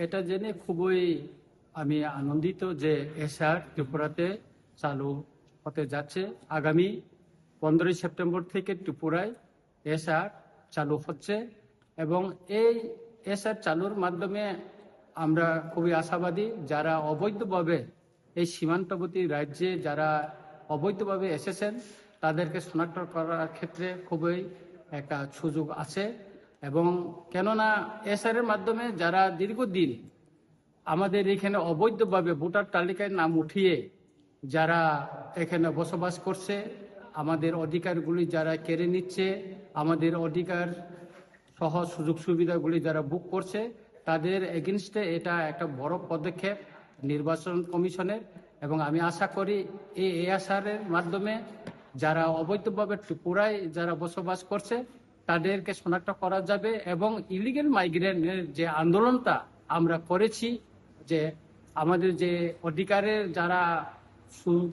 এটা জেনে খুবই আমি আনন্দিত যে এসআর ত্রিপুরাতে চালু হতে যাচ্ছে। আগামী 15 সেপ্টেম্বর থেকে ত্রিপুরায় এসআর চালু হচ্ছে এবং এই এসআর চালুর মাধ্যমে আমরা খুবই আশাবাদী। যারা অবৈধভাবে এই সীমান্তবর্তী রাজ্যে যারা অবৈধভাবে এসেছেন তাদেরকে শনাক্ত করার ক্ষেত্রে খুবই একটা সুযোগ আছে। এবং কেননা এসআর এর মাধ্যমে যারা দীর্ঘদিন আমাদের এখানে অবৈধভাবে ভোটার তালিকায় নাম উঠিয়ে যারা এখানে বসবাস করছে, আমাদের অধিকারগুলি যারা কেড়ে নিচ্ছে, আমাদের অধিকার সহ সুযোগ সুবিধাগুলি যারা বুক করছে, তাদের এগেনস্টে এটা একটা বড় পদক্ষেপ নির্বাচন কমিশনের। এবং আমি আশা করি এই এসআর এর মাধ্যমে যারা অবৈধভাবে ত্রিপুরায় যারা বসবাস করছে তাদেরকে শনাক্ত করা যাবে এবং ইলিগেল মাইগ্রেন্টের যে আন্দোলনটা আমরা করেছি, যে আমাদের যে অধিকারের যারা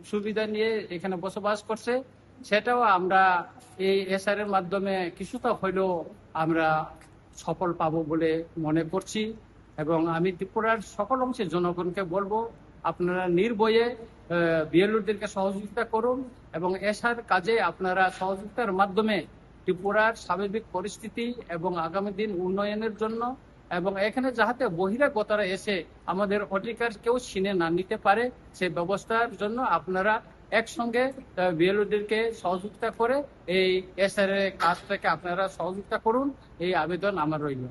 সুবিধা নিয়ে এখানে বসবাস করছে, সেটাও আমরা এই এসআর এর মাধ্যমে কিছুটা হলেও আমরা সফল পাবো বলে মনে করছি। এবং আমি ত্রিপুরার সকল অংশের জনগণকে বলবো, আপনারা নির্ভয়ে বিএলওদেরকে সহযোগিতা করুন এবং এসআর কাজে আপনারা সহযোগিতার মাধ্যমে ত্রিপুরার স্বাভাবিক পরিস্থিতি এবং আগামী দিন উন্নয়নের জন্য এবং এখানে যাতে বহিরাগতরা এসে আমাদের অধিকার কেউ ছিনে না নিতে পারে সেই ব্যবস্থার জন্য আপনারা একসঙ্গে বিএলওদেরকে সহযোগিতা করে এই এসআর এর কাজটাকে আপনারা সহযোগিতা করুন, এই আবেদন আমার রইল।